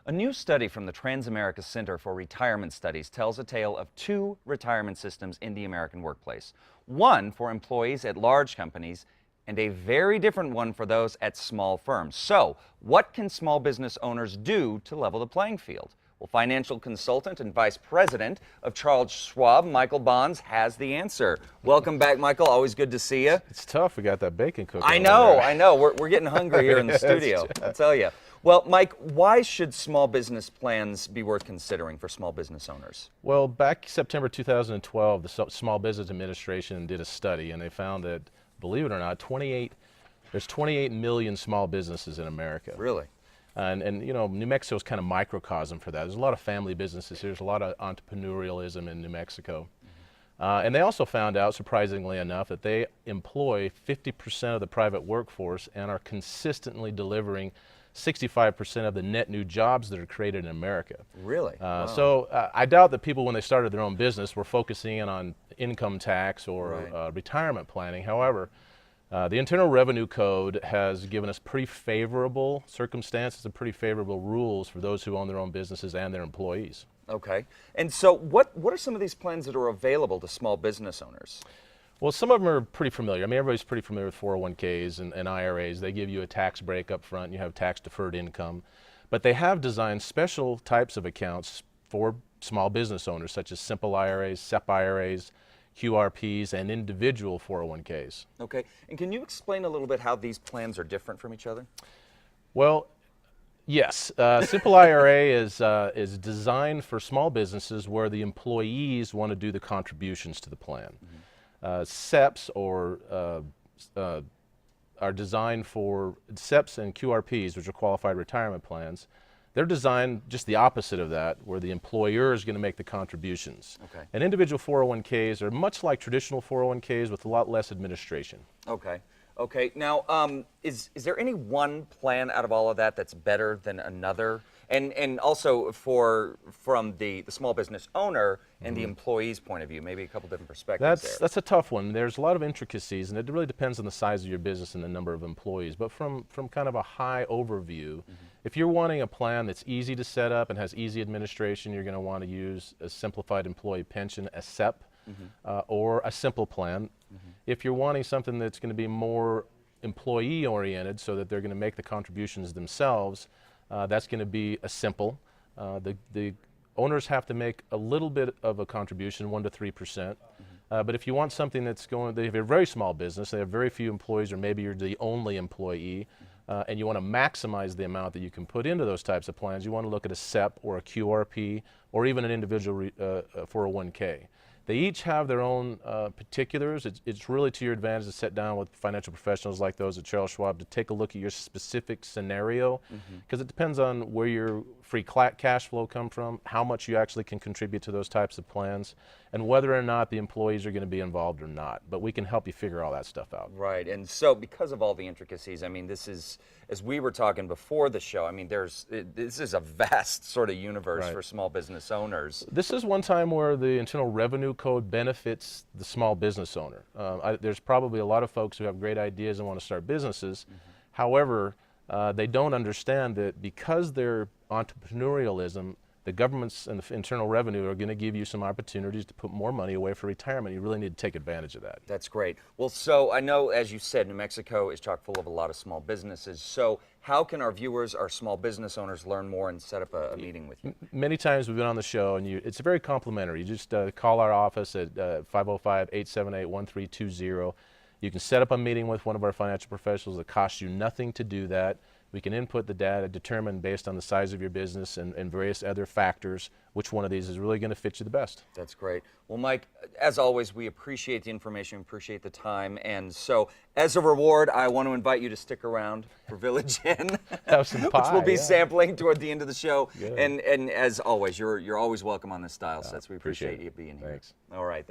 A new study from the Transamerica Center for Retirement Studies tells a tale of two retirement systems in the American workplace. One for employees at large companies and a very different one for those at small firms. So, what can small business owners do to level the playing field? Well, financial consultant and vice president of Charles Schwab, Michael Bonds, has the answer. Welcome back, Michael. Always good to see you. It's tough. We got that bacon cooking. I know. We're getting hungry here in the studio, I'll tell you. Well, Mike, why should small business plans be worth considering for small business owners? Well, back September 2012, the Small Business Administration did a study, and they found that, believe it or not, there's 28 million small businesses in America. Really? And you know, New Mexico is kind of microcosm for that. There's a lot of family businesses here. There's a lot of entrepreneurialism in New Mexico. And they also found out, surprisingly enough, that they employ 50% of the private workforce and are consistently delivering 65% of the net new jobs that are created in America. Really? Wow. So I doubt that people, when they started their own business, were focusing in on income tax or retirement planning. However, the Internal Revenue Code has given us pretty favorable circumstances and pretty favorable rules for those who own their own businesses and their employees. Okay. And so what are some of these plans that are available to small business owners? Well, some of them are pretty familiar. I mean, everybody's pretty familiar with 401ks and IRAs. They give you a tax break up front. You have tax deferred income. But they have designed special types of accounts for small business owners, such as simple IRAs, SEP IRAs, QRPs, and individual 401ks. Okay. And can you explain a little bit how these plans are different from each other? Well, yes. Simple IRA is designed for small businesses where the employees want to do the contributions to the plan. SEPs are designed for SEPs and QRPs, which are qualified retirement plans. They're designed just the opposite of that, where the employer is going to make the contributions. Okay. And individual 401ks are much like traditional 401ks with a lot less administration. Okay. Okay. Now, is there any one plan out of all of that that's better than another? And also from the small business owner and the employee's point of view, maybe a couple different perspectives there. That's a tough one. There's a lot of intricacies, and it really depends on the size of your business and the number of employees. But from kind of a high overview, if you're wanting a plan that's easy to set up and has easy administration, you're going to want to use a simplified employee pension, a SEP, or a simple plan. If you're wanting something that's going to be more employee-oriented so that they're going to make the contributions themselves, that's going to be a simple. The owners have to make a little bit of a contribution, 1 to 3%. But if you want something that's they have a very small business, they have very few employees, or maybe you're the only employee, and you want to maximize the amount that you can put into those types of plans, you want to look at a SEP or a QRP or even an individual 401k. They each have their own particulars. It's really to your advantage to sit down with financial professionals like those at Charles Schwab to take a look at your specific scenario, because it depends on where your free cash flow come from, how much you actually can contribute to those types of plans, and whether or not the employees are going to be involved or not. But we can help you figure all that stuff out. Right. And so because of all the intricacies, I mean, this is, as we were talking before the show, I mean, this is a vast sort of universe for small business owners. This is one time where the Internal Revenue Code benefits the small business owner. There's probably a lot of folks who have great ideas and want to start businesses. However, they don't understand that because they're entrepreneurialism, the governments and the Internal Revenue are going to give you some opportunities to put more money away for retirement. You really need to take advantage of that. That's great. Well, so I know, as you said, New Mexico is chock full of a lot of small businesses. So how can our viewers, our small business owners, learn more and set up a meeting with you? Many times we've been on the show, and it's very complimentary. You just call our office at 505-878-1320. You can set up a meeting with one of our financial professionals. It costs you nothing to do that. We can input the data, determine based on the size of your business and various other factors which one of these is really going to fit you the best. That's great. Well, Mike, as always, we appreciate the information, appreciate the time, and so as a reward, I want to invite you to stick around for Village Inn, Have some pie, which we'll be sampling toward the end of the show. Good. And as always, you're always welcome on the Style Sets. We appreciate you being here. Thanks. All right.